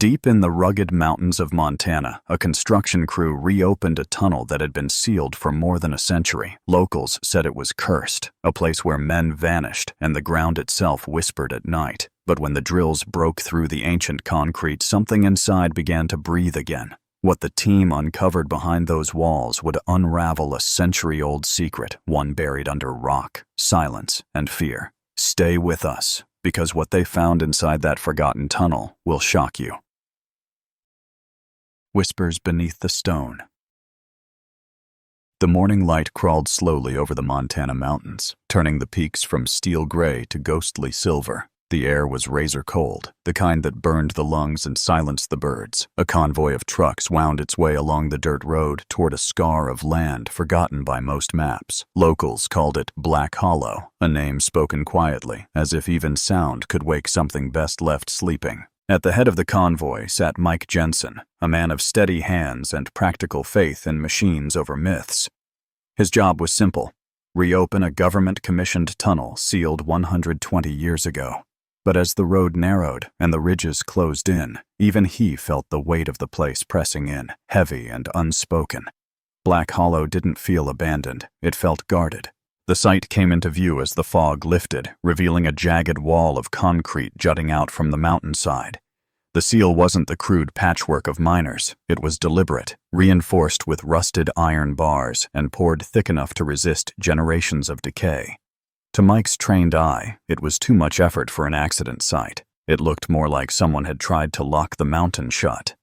Deep in the rugged mountains of Montana, a construction crew reopened a tunnel that had been sealed for more than a century. Locals said it was cursed, a place where men vanished and the ground itself whispered at night. But when the drills broke through the ancient concrete, something inside began to breathe again. What the team uncovered behind those walls would unravel a century-old secret, one buried under rock, silence, and fear. Stay with us, because what they found inside that forgotten tunnel will shock you. Whispers beneath the stone. The morning light crawled slowly over the Montana mountains, turning the peaks from steel gray to ghostly silver. The air was razor cold, the kind that burned the lungs and silenced the birds. A convoy of trucks wound its way along the dirt road toward a scar of land forgotten by most maps. Locals called it Black Hollow, a name spoken quietly, as if even sound could wake something best left sleeping. At the head of the convoy sat Mike Jensen, a man of steady hands and practical faith in machines over myths. His job was simple: reopen a government-commissioned tunnel sealed 120 years ago. But as the road narrowed and the ridges closed in, even he felt the weight of the place pressing in, heavy and unspoken. Black Hollow didn't feel abandoned, it felt guarded. The site came into view as the fog lifted, revealing a jagged wall of concrete jutting out from the mountainside. The seal wasn't the crude patchwork of miners, it was deliberate, reinforced with rusted iron bars and poured thick enough to resist generations of decay. To Mike's trained eye, it was too much effort for an accident site. It looked more like someone had tried to lock the mountain shut.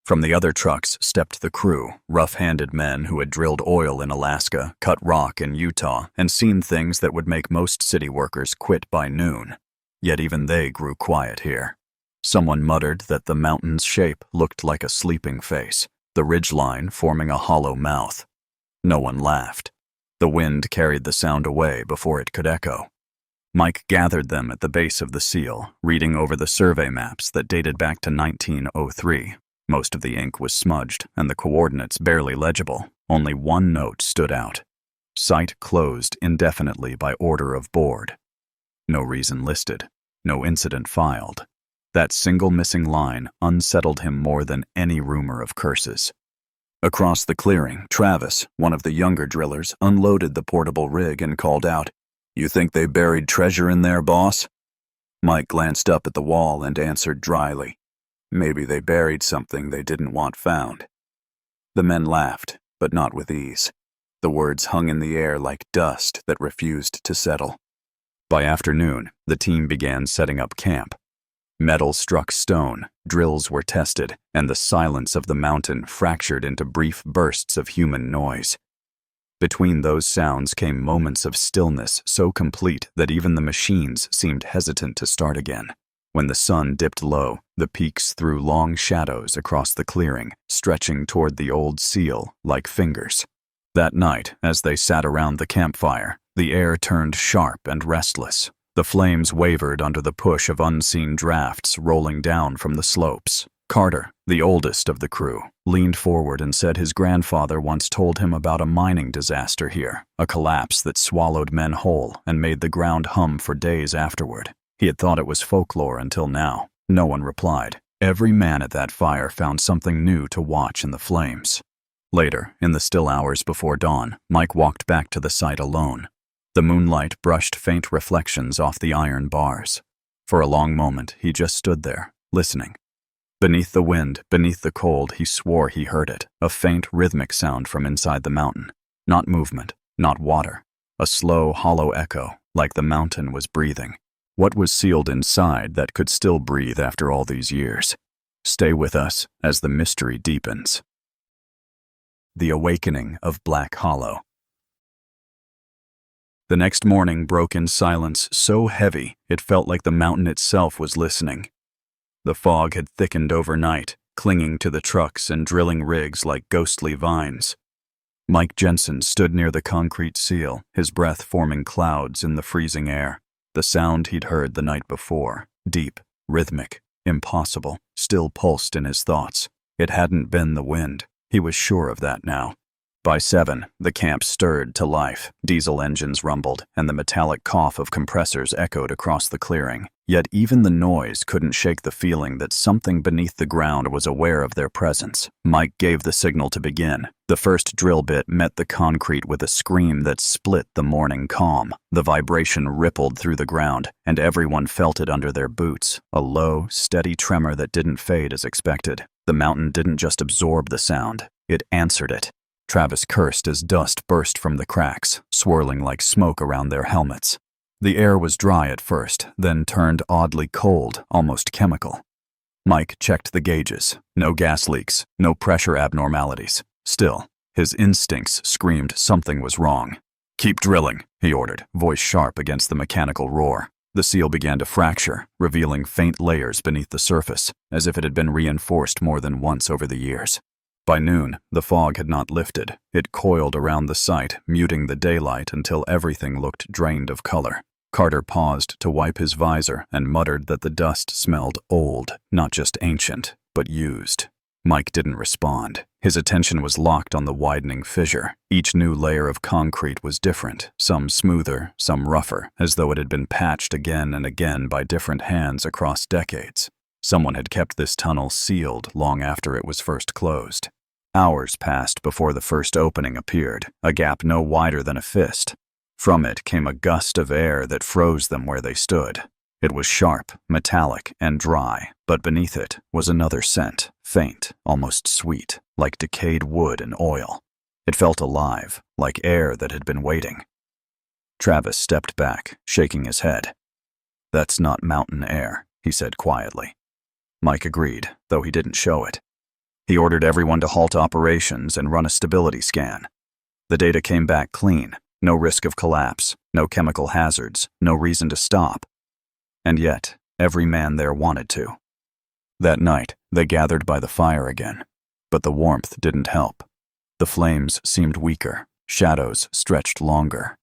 From the other trucks stepped the crew, rough-handed men who had drilled oil in Alaska, cut rock in Utah, and seen things that would make most city workers quit by noon. Yet even they grew quiet here. Someone muttered that the mountain's shape looked like a sleeping face, the ridgeline forming a hollow mouth. No one laughed. The wind carried the sound away before it could echo. Mike gathered them at the base of the seal, reading over the survey maps that dated back to 1903. Most of the ink was smudged and the coordinates barely legible. Only one note stood out: site closed indefinitely by order of board. No reason listed, no incident filed. That single missing line unsettled him more than any rumor of curses. Across the clearing, Travis, one of the younger drillers, unloaded the portable rig and called out, "You think they buried treasure in there, boss?" Mike glanced up at the wall and answered dryly, "Maybe they buried something they didn't want found." The men laughed, but not with ease. The words hung in the air like dust that refused to settle. By afternoon, the team began setting up camp. Metal struck stone, drills were tested, and the silence of the mountain fractured into brief bursts of human noise. Between those sounds came moments of stillness so complete that even the machines seemed hesitant to start again. When the sun dipped low, the peaks threw long shadows across the clearing, stretching toward the old seal like fingers. That night, as they sat around the campfire, the air turned sharp and restless. The flames wavered under the push of unseen drafts rolling down from the slopes. Carter, the oldest of the crew, leaned forward and said his grandfather once told him about a mining disaster here, a collapse that swallowed men whole and made the ground hum for days afterward. He had thought it was folklore until now. No one replied. Every man at that fire found something new to watch in the flames. Later, in the still hours before dawn, Mike walked back to the site alone. The moonlight brushed faint reflections off the iron bars. For a long moment, he just stood there, listening. Beneath the wind, beneath the cold, he swore he heard it, a faint rhythmic sound from inside the mountain. Not movement, not water. A slow, hollow echo, like the mountain was breathing. What was sealed inside that could still breathe after all these years? Stay with us as the mystery deepens. The Awakening of Black Hollow. The next morning broke in silence so heavy it felt like the mountain itself was listening. The fog had thickened overnight, clinging to the trucks and drilling rigs like ghostly vines. Mike Jensen stood near the concrete seal, his breath forming clouds in the freezing air. The sound he'd heard the night before, deep, rhythmic, impossible, still pulsed in his thoughts. It hadn't been the wind. He was sure of that now. By 7, the camp stirred to life. Diesel engines rumbled, and the metallic cough of compressors echoed across the clearing. Yet even the noise couldn't shake the feeling that something beneath the ground was aware of their presence. Mike gave the signal to begin. The first drill bit met the concrete with a scream that split the morning calm. The vibration rippled through the ground, and everyone felt it under their boots, a low, steady tremor that didn't fade as expected. The mountain didn't just absorb the sound, it answered it. Travis cursed as dust burst from the cracks, swirling like smoke around their helmets. The air was dry at first, then turned oddly cold, almost chemical. Mike checked the gauges. No gas leaks, no pressure abnormalities. Still, his instincts screamed something was wrong. "Keep drilling," he ordered, voice sharp against the mechanical roar. The seal began to fracture, revealing faint layers beneath the surface, as if it had been reinforced more than once over the years. By noon, the fog had not lifted. It coiled around the site, muting the daylight until everything looked drained of color. Carter paused to wipe his visor and muttered that the dust smelled old, not just ancient, but used. Mike didn't respond. His attention was locked on the widening fissure. Each new layer of concrete was different, some smoother, some rougher, as though it had been patched again and again by different hands across decades. Someone had kept this tunnel sealed long after it was first closed. Hours passed before the first opening appeared, a gap no wider than a fist. From it came a gust of air that froze them where they stood. It was sharp, metallic, and dry, but beneath it was another scent, faint, almost sweet, like decayed wood and oil. It felt alive, like air that had been waiting. Travis stepped back, shaking his head. "That's not mountain air," he said quietly. Mike agreed, though he didn't show it. He ordered everyone to halt operations and run a stability scan. The data came back clean. No risk of collapse, no chemical hazards, no reason to stop. And yet, every man there wanted to. That night, they gathered by the fire again. But the warmth didn't help. The flames seemed weaker, shadows stretched longer.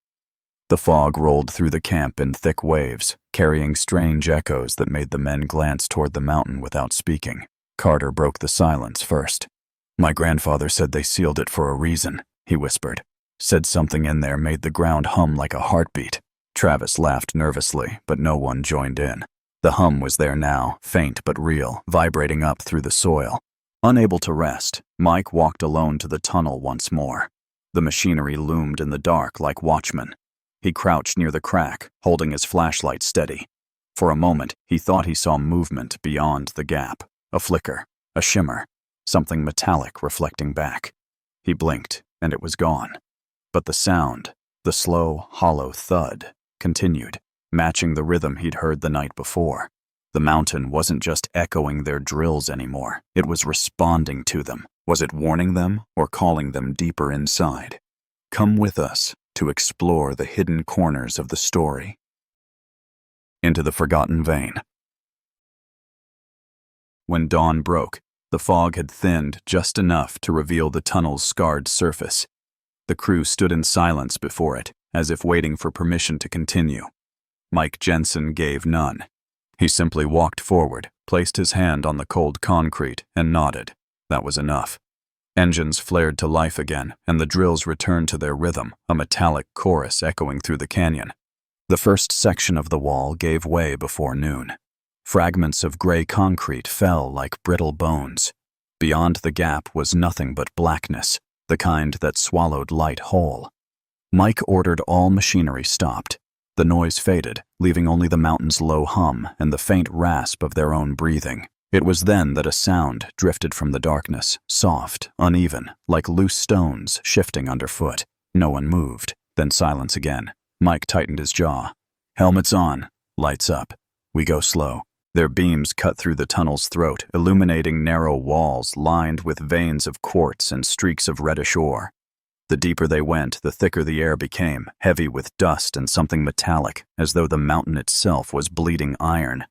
The fog rolled through the camp in thick waves, carrying strange echoes that made the men glance toward the mountain without speaking. Carter broke the silence first. "My grandfather said they sealed it for a reason," he whispered. "Said something in there made the ground hum like a heartbeat." Travis laughed nervously, but no one joined in. The hum was there now, faint but real, vibrating up through the soil. Unable to rest, Mike walked alone to the tunnel once more. The machinery loomed in the dark like watchmen. He crouched near the crack, holding his flashlight steady. For a moment, he thought he saw movement beyond the gap. A flicker, a shimmer, something metallic reflecting back. He blinked, and it was gone. But the sound, the slow, hollow thud, continued, matching the rhythm he'd heard the night before. The mountain wasn't just echoing their drills anymore. It was responding to them. Was it warning them or calling them deeper inside? Come with us to explore the hidden corners of the story. Into the Forgotten Vein. When dawn broke, the fog had thinned just enough to reveal the tunnel's scarred surface. The crew stood in silence before it, as if waiting for permission to continue. Mike Jensen gave none. He simply walked forward, placed his hand on the cold concrete, and nodded. That was enough. Engines flared to life again, and the drills returned to their rhythm, a metallic chorus echoing through the canyon. The first section of the wall gave way before noon. Fragments of gray concrete fell like brittle bones. Beyond the gap was nothing but blackness, the kind that swallowed light whole. Mike ordered all machinery stopped. The noise faded, leaving only the mountain's low hum and the faint rasp of their own breathing. It was then that a sound drifted from the darkness, soft, uneven, like loose stones shifting underfoot. No one moved. Then silence again. Mike tightened his jaw. "Helmets on. Lights up. We go slow." Their beams cut through the tunnel's throat, illuminating narrow walls lined with veins of quartz and streaks of reddish ore. The deeper they went, the thicker the air became, heavy with dust and something metallic, as though the mountain itself was bleeding iron.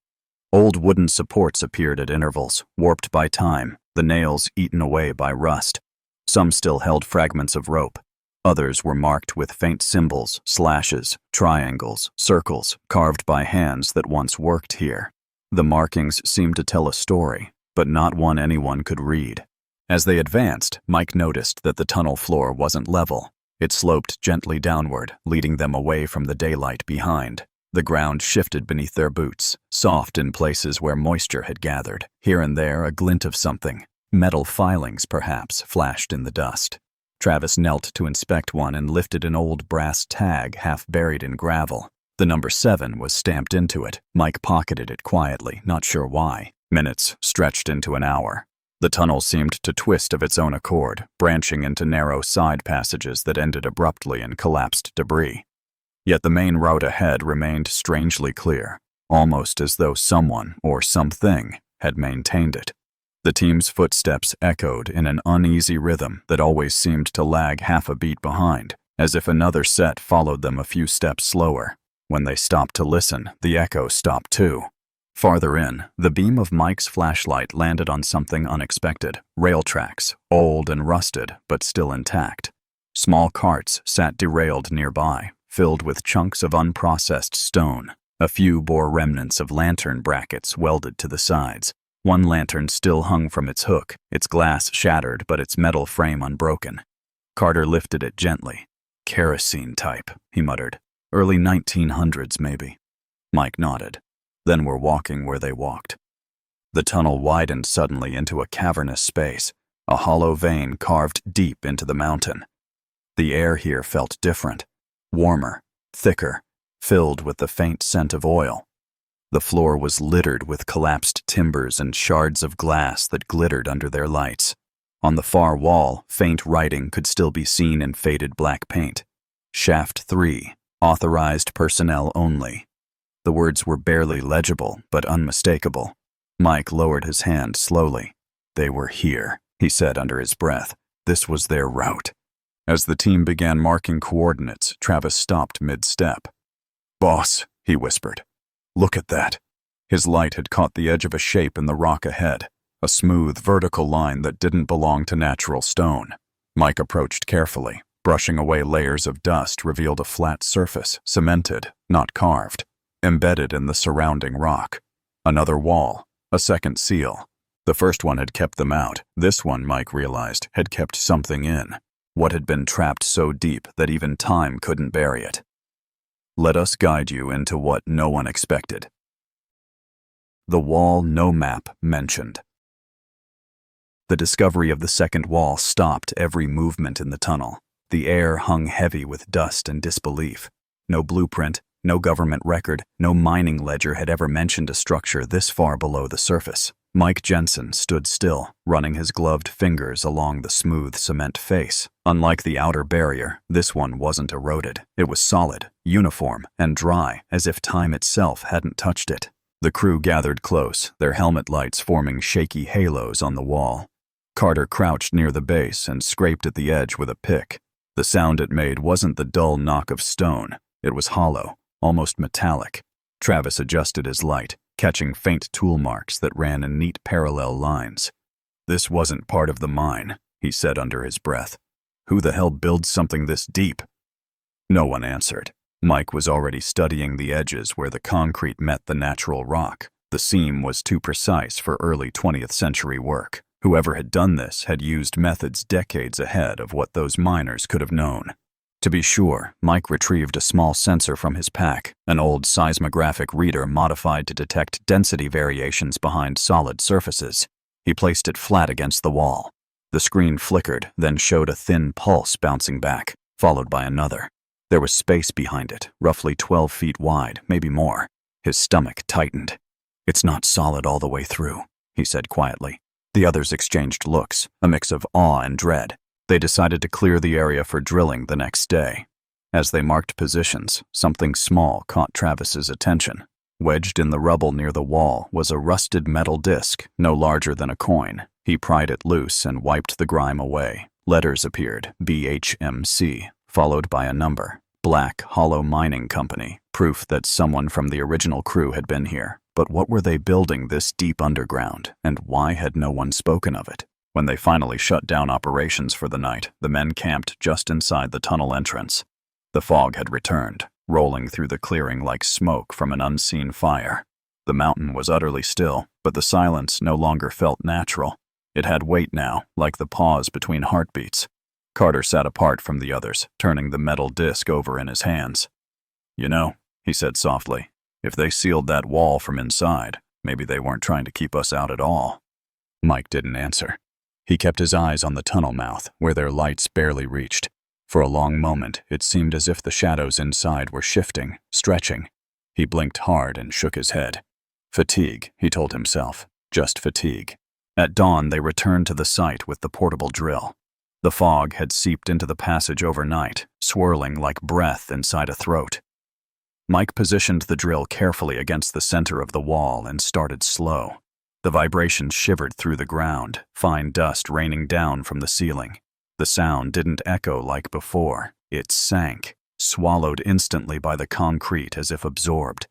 Old wooden supports appeared at intervals, warped by time, the nails eaten away by rust. Some still held fragments of rope. Others were marked with faint symbols, slashes, triangles, circles, carved by hands that once worked here. The markings seemed to tell a story, but not one anyone could read. As they advanced, Mike noticed that the tunnel floor wasn't level. It sloped gently downward, leading them away from the daylight behind. The ground shifted beneath their boots, soft in places where moisture had gathered. Here and there, a glint of something. Metal filings, perhaps, flashed in the dust. Travis knelt to inspect one and lifted an old brass tag half buried in gravel. The number 7 was stamped into it. Mike pocketed it quietly, not sure why. Minutes stretched into an hour. The tunnel seemed to twist of its own accord, branching into narrow side passages that ended abruptly in collapsed debris. Yet the main route ahead remained strangely clear, almost as though someone or something had maintained it. The team's footsteps echoed in an uneasy rhythm that always seemed to lag half a beat behind, as if another set followed them a few steps slower. When they stopped to listen, the echo stopped too. Farther in, the beam of Mike's flashlight landed on something unexpected. Rail tracks, old and rusted, but still intact. Small carts sat derailed nearby, filled with chunks of unprocessed stone. A few bore remnants of lantern brackets welded to the sides. One lantern still hung from its hook, its glass shattered but its metal frame unbroken. Carter lifted it gently. Kerosene type, he muttered. Early 1900s, maybe. Mike nodded. Then we're walking where they walked. The tunnel widened suddenly into a cavernous space, a hollow vein carved deep into the mountain. The air here felt different, warmer, thicker, filled with the faint scent of oil. The floor was littered with collapsed timbers and shards of glass that glittered under their lights. On the far wall, faint writing could still be seen in faded black paint. Shaft 3, authorized personnel only. The words were barely legible, but unmistakable. Mike lowered his hand slowly. They were here, he said under his breath. This was their route. As the team began marking coordinates, Travis stopped mid-step. "Boss," he whispered. "Look at that." His light had caught the edge of a shape in the rock ahead, a smooth, vertical line that didn't belong to natural stone. Mike approached carefully. Brushing away layers of dust revealed a flat surface, cemented, not carved, embedded in the surrounding rock. Another wall, a second seal. The first one had kept them out. This one, Mike realized, had kept something in. What had been trapped so deep that even time couldn't bury it. Let us guide you into what no one expected. The wall no map mentioned. The discovery of the second wall stopped every movement in the tunnel. The air hung heavy with dust and disbelief. No blueprint, no government record, no mining ledger had ever mentioned a structure this far below the surface. Mike Jensen stood still, running his gloved fingers along the smooth cement face. Unlike the outer barrier, this one wasn't eroded. It was solid, uniform, and dry, as if time itself hadn't touched it. The crew gathered close, their helmet lights forming shaky halos on the wall. Carter crouched near the base and scraped at the edge with a pick. The sound it made wasn't the dull knock of stone. It was hollow, almost metallic. Travis adjusted his light, catching faint tool marks that ran in neat parallel lines. "This wasn't part of the mine," he said under his breath. "Who the hell builds something this deep?" No one answered. Mike was already studying the edges where the concrete met the natural rock. The seam was too precise for early 20th century work. Whoever had done this had used methods decades ahead of what those miners could have known. To be sure, Mike retrieved a small sensor from his pack, an old seismographic reader modified to detect density variations behind solid surfaces. He placed it flat against the wall. The screen flickered, then showed a thin pulse bouncing back, followed by another. There was space behind it, roughly 12 feet wide, maybe more. His stomach tightened. "It's not solid all the way through," he said quietly. The others exchanged looks, a mix of awe and dread. They decided to clear the area for drilling the next day. As they marked positions, something small caught Travis's attention. Wedged in the rubble near the wall was a rusted metal disc, no larger than a coin. He pried it loose and wiped the grime away. Letters appeared, BHMC, followed by a number. Black Hollow Mining Company, proof that someone from the original crew had been here. But what were they building this deep underground, and why had no one spoken of it? When they finally shut down operations for the night, the men camped just inside the tunnel entrance. The fog had returned, rolling through the clearing like smoke from an unseen fire. The mountain was utterly still, but the silence no longer felt natural. It had weight now, like the pause between heartbeats. Carter sat apart from the others, turning the metal disc over in his hands. "You know," he said softly, "if they sealed that wall from inside, maybe they weren't trying to keep us out at all." Mike didn't answer. He kept his eyes on the tunnel mouth, where their lights barely reached. For a long moment, it seemed as if the shadows inside were shifting, stretching. He blinked hard and shook his head. Fatigue, he told himself. Just fatigue. At dawn, they returned to the site with the portable drill. The fog had seeped into the passage overnight, swirling like breath inside a throat. Mike positioned the drill carefully against the center of the wall and started slow. The vibrations shivered through the ground, fine dust raining down from the ceiling. The sound didn't echo like before. It sank, swallowed instantly by the concrete as if absorbed.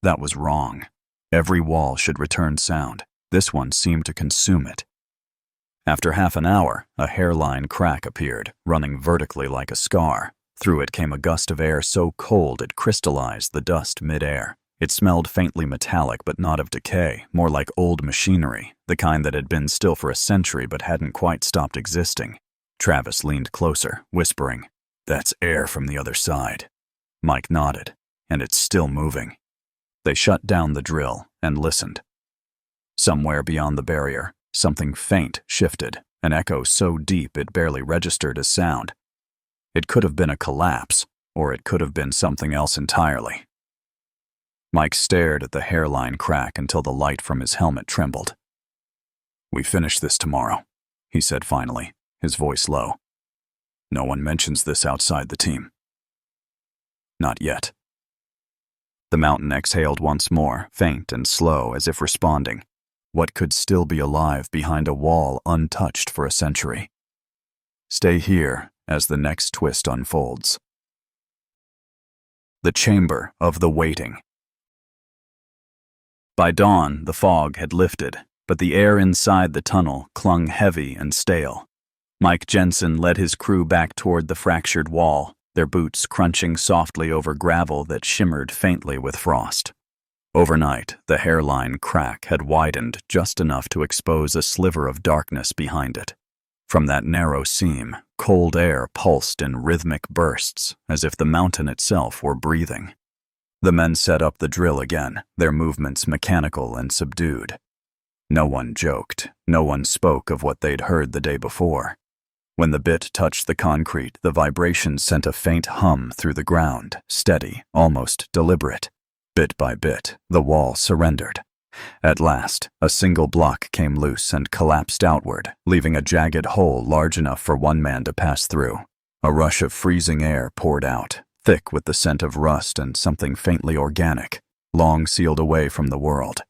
That was wrong. Every wall should return sound. This one seemed to consume it. After half an hour, a hairline crack appeared, running vertically like a scar. Through it came a gust of air so cold it crystallized the dust mid-air. It smelled faintly metallic but not of decay, more like old machinery, the kind that had been still for a century but hadn't quite stopped existing. Travis leaned closer, whispering, "That's air from the other side." Mike nodded, "And it's still moving." They shut down the drill and listened. Somewhere beyond the barrier, something faint shifted, an echo so deep it barely registered as sound. It could have been a collapse, or it could have been something else entirely. Mike stared at the hairline crack until the light from his helmet trembled. "We finish this tomorrow," he said finally, his voice low. "No one mentions this outside the team." "Not yet." The mountain exhaled once more, faint and slow, as if responding. What could still be alive behind a wall untouched for a century? Stay here as the next twist unfolds. The Chamber of the Waiting. By dawn, the fog had lifted, but the air inside the tunnel clung heavy and stale. Mike Jensen led his crew back toward the fractured wall, their boots crunching softly over gravel that shimmered faintly with frost. Overnight, the hairline crack had widened just enough to expose a sliver of darkness behind it. From that narrow seam, cold air pulsed in rhythmic bursts, as if the mountain itself were breathing. The men set up the drill again, their movements mechanical and subdued. No one joked, no one spoke of what they'd heard the day before. When the bit touched the concrete, the vibration sent a faint hum through the ground, steady, almost deliberate. Bit by bit, the wall surrendered. At last, a single block came loose and collapsed outward, leaving a jagged hole large enough for one man to pass through. A rush of freezing air poured out, thick with the scent of rust and something faintly organic, long sealed away from the world.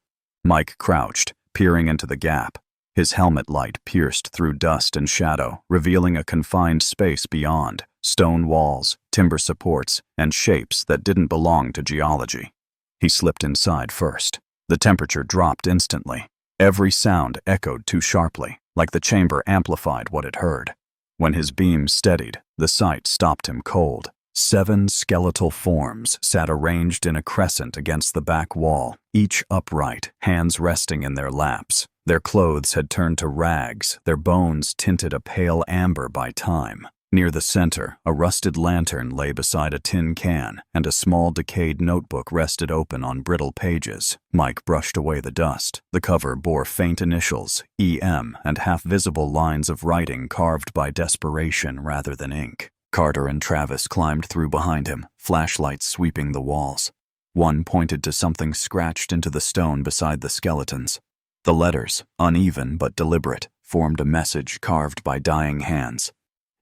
Mike crouched, peering into the gap. His helmet light pierced through dust and shadow, revealing a confined space beyond, stone walls, timber supports, and shapes that didn't belong to geology. He slipped inside first. The temperature dropped instantly. Every sound echoed too sharply, like the chamber amplified what it heard. When his beam steadied, the sight stopped him cold. 7 skeletal forms sat arranged in a crescent against the back wall, each upright, hands resting in their laps. Their clothes had turned to rags, their bones tinted a pale amber by time. Near the center, a rusted lantern lay beside a tin can, and a small decayed notebook rested open on brittle pages. Mike brushed away the dust. The cover bore faint initials, EM, and half-visible lines of writing carved by desperation rather than ink. Carter and Travis climbed through behind him, flashlights sweeping the walls. One pointed to something scratched into the stone beside the skeletons. The letters, uneven but deliberate, formed a message carved by dying hands.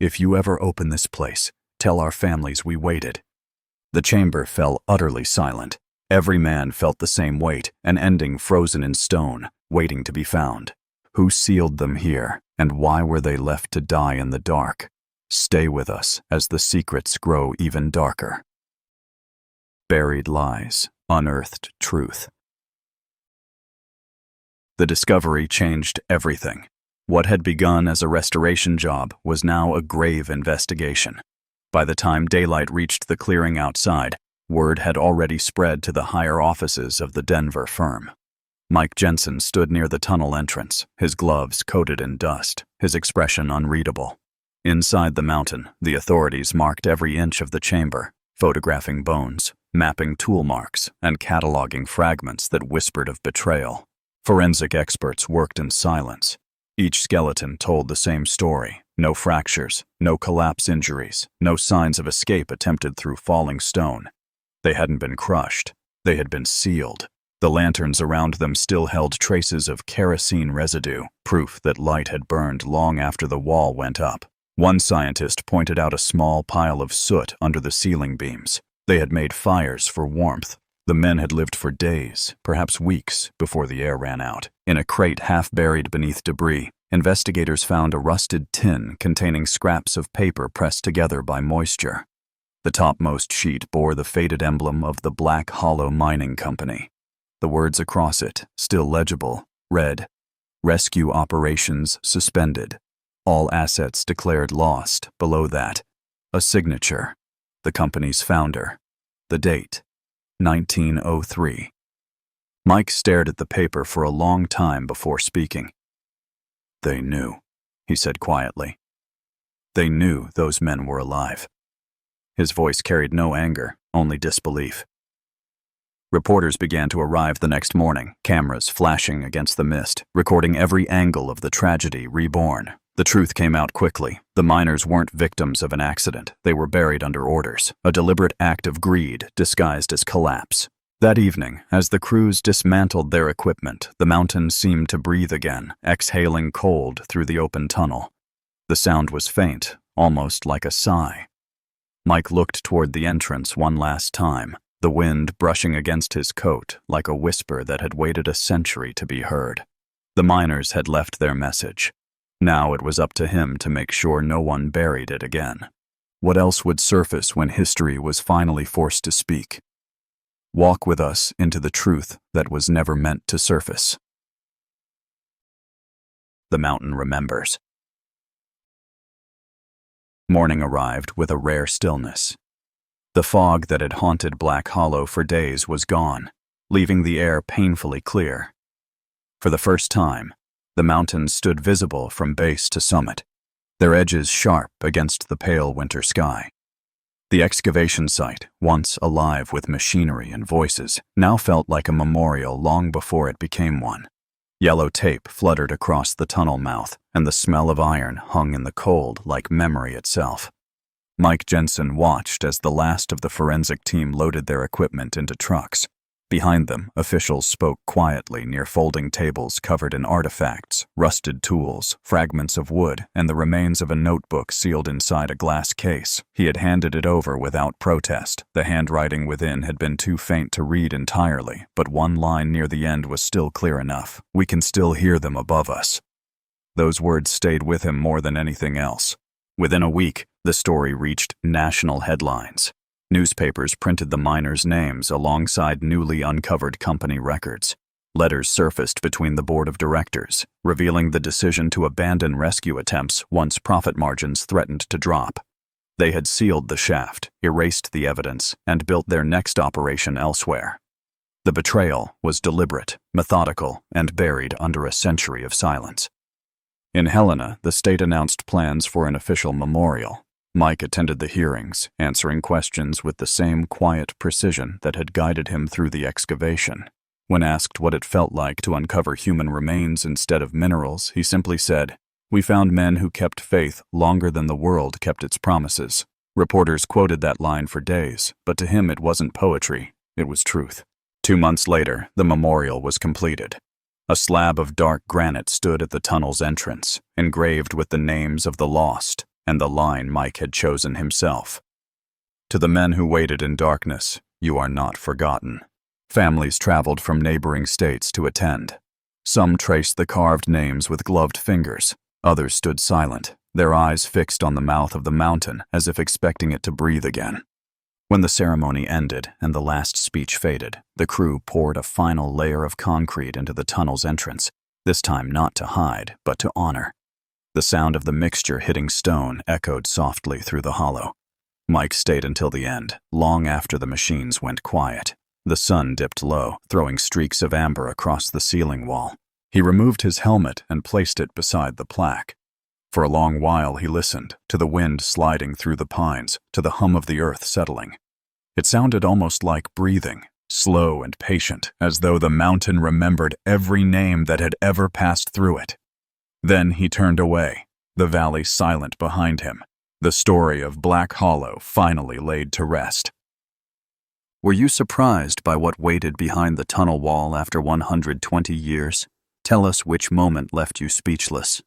"If you ever open this place, tell our families we waited." The chamber fell utterly silent. Every man felt the same weight, an ending frozen in stone, waiting to be found. Who sealed them here, and why were they left to die in the dark? Stay with us as the secrets grow even darker. Buried lies, unearthed truth. The discovery changed everything. What had begun as a restoration job was now a grave investigation. By the time daylight reached the clearing outside, word had already spread to the higher offices of the Denver firm. Mike Jensen stood near the tunnel entrance, his gloves coated in dust, his expression unreadable. Inside the mountain, the authorities marked every inch of the chamber, photographing bones, mapping tool marks, and cataloging fragments that whispered of betrayal. Forensic experts worked in silence. Each skeleton told the same story: no fractures, no collapse injuries, no signs of escape attempted through falling stone. They hadn't been crushed. They had been sealed. The lanterns around them still held traces of kerosene residue, proof that light had burned long after the wall went up. One scientist pointed out a small pile of soot under the ceiling beams. They had made fires for warmth. The men had lived for days, perhaps weeks, before the air ran out. In a crate half buried beneath debris, investigators found a rusted tin containing scraps of paper pressed together by moisture. The topmost sheet bore the faded emblem of the Black Hollow Mining Company. The words across it, still legible, read, "Rescue operations suspended. All assets declared lost." Below that, a signature, the company's founder. The date, 1903. Mike stared at the paper for a long time before speaking. "They knew," he said quietly. "They knew those men were alive." His voice carried no anger, only disbelief. Reporters began to arrive the next morning, cameras flashing against the mist, recording every angle of the tragedy reborn. The truth came out quickly. The miners weren't victims of an accident. They were buried under orders, a deliberate act of greed disguised as collapse. That evening, as the crews dismantled their equipment, the mountain seemed to breathe again, exhaling cold through the open tunnel. The sound was faint, almost like a sigh. Mike looked toward the entrance one last time, the wind brushing against his coat like a whisper that had waited a century to be heard. The miners had left their message. Now it was up to him to make sure no one buried it again. What else would surface when history was finally forced to speak? Walk with us into the truth that was never meant to surface. The mountain remembers. Morning arrived with a rare stillness. The fog that had haunted Black Hollow for days was gone, leaving the air painfully clear. For the first time, the mountains stood visible from base to summit, their edges sharp against the pale winter sky. The excavation site, once alive with machinery and voices, now felt like a memorial long before it became one. Yellow tape fluttered across the tunnel mouth, and the smell of iron hung in the cold like memory itself. Mike Jensen watched as the last of the forensic team loaded their equipment into trucks. Behind them, officials spoke quietly near folding tables covered in artifacts, rusted tools, fragments of wood, and the remains of a notebook sealed inside a glass case. He had handed it over without protest. The handwriting within had been too faint to read entirely, but one line near the end was still clear enough. "We can still hear them above us." Those words stayed with him more than anything else. Within a week, the story reached national headlines. Newspapers printed the miners' names alongside newly uncovered company records. Letters surfaced between the board of directors, revealing the decision to abandon rescue attempts once profit margins threatened to drop. They had sealed the shaft, erased the evidence, and built their next operation elsewhere. The betrayal was deliberate, methodical, and buried under a century of silence. In Helena, the state announced plans for an official memorial. Mike attended the hearings, answering questions with the same quiet precision that had guided him through the excavation. When asked what it felt like to uncover human remains instead of minerals, he simply said, "We found men who kept faith longer than the world kept its promises." Reporters quoted that line for days, but to him it wasn't poetry, it was truth. 2 months later, the memorial was completed. A slab of dark granite stood at the tunnel's entrance, engraved with the names of the lost, and the line Mike had chosen himself. "To the men who waited in darkness, you are not forgotten." Families traveled from neighboring states to attend. Some traced the carved names with gloved fingers. Others stood silent, their eyes fixed on the mouth of the mountain as if expecting it to breathe again. When the ceremony ended and the last speech faded, the crew poured a final layer of concrete into the tunnel's entrance, this time not to hide, but to honor. The sound of the mixture hitting stone echoed softly through the hollow. Mike stayed until the end, long after the machines went quiet. The sun dipped low, throwing streaks of amber across the ceiling wall. He removed his helmet and placed it beside the plaque. For a long while he listened, to the wind sliding through the pines, to the hum of the earth settling. It sounded almost like breathing, slow and patient, as though the mountain remembered every name that had ever passed through it. Then he turned away, the valley silent behind him, the story of Black Hollow finally laid to rest. Were you surprised by what waited behind the tunnel wall after 120 years? Tell us which moment left you speechless.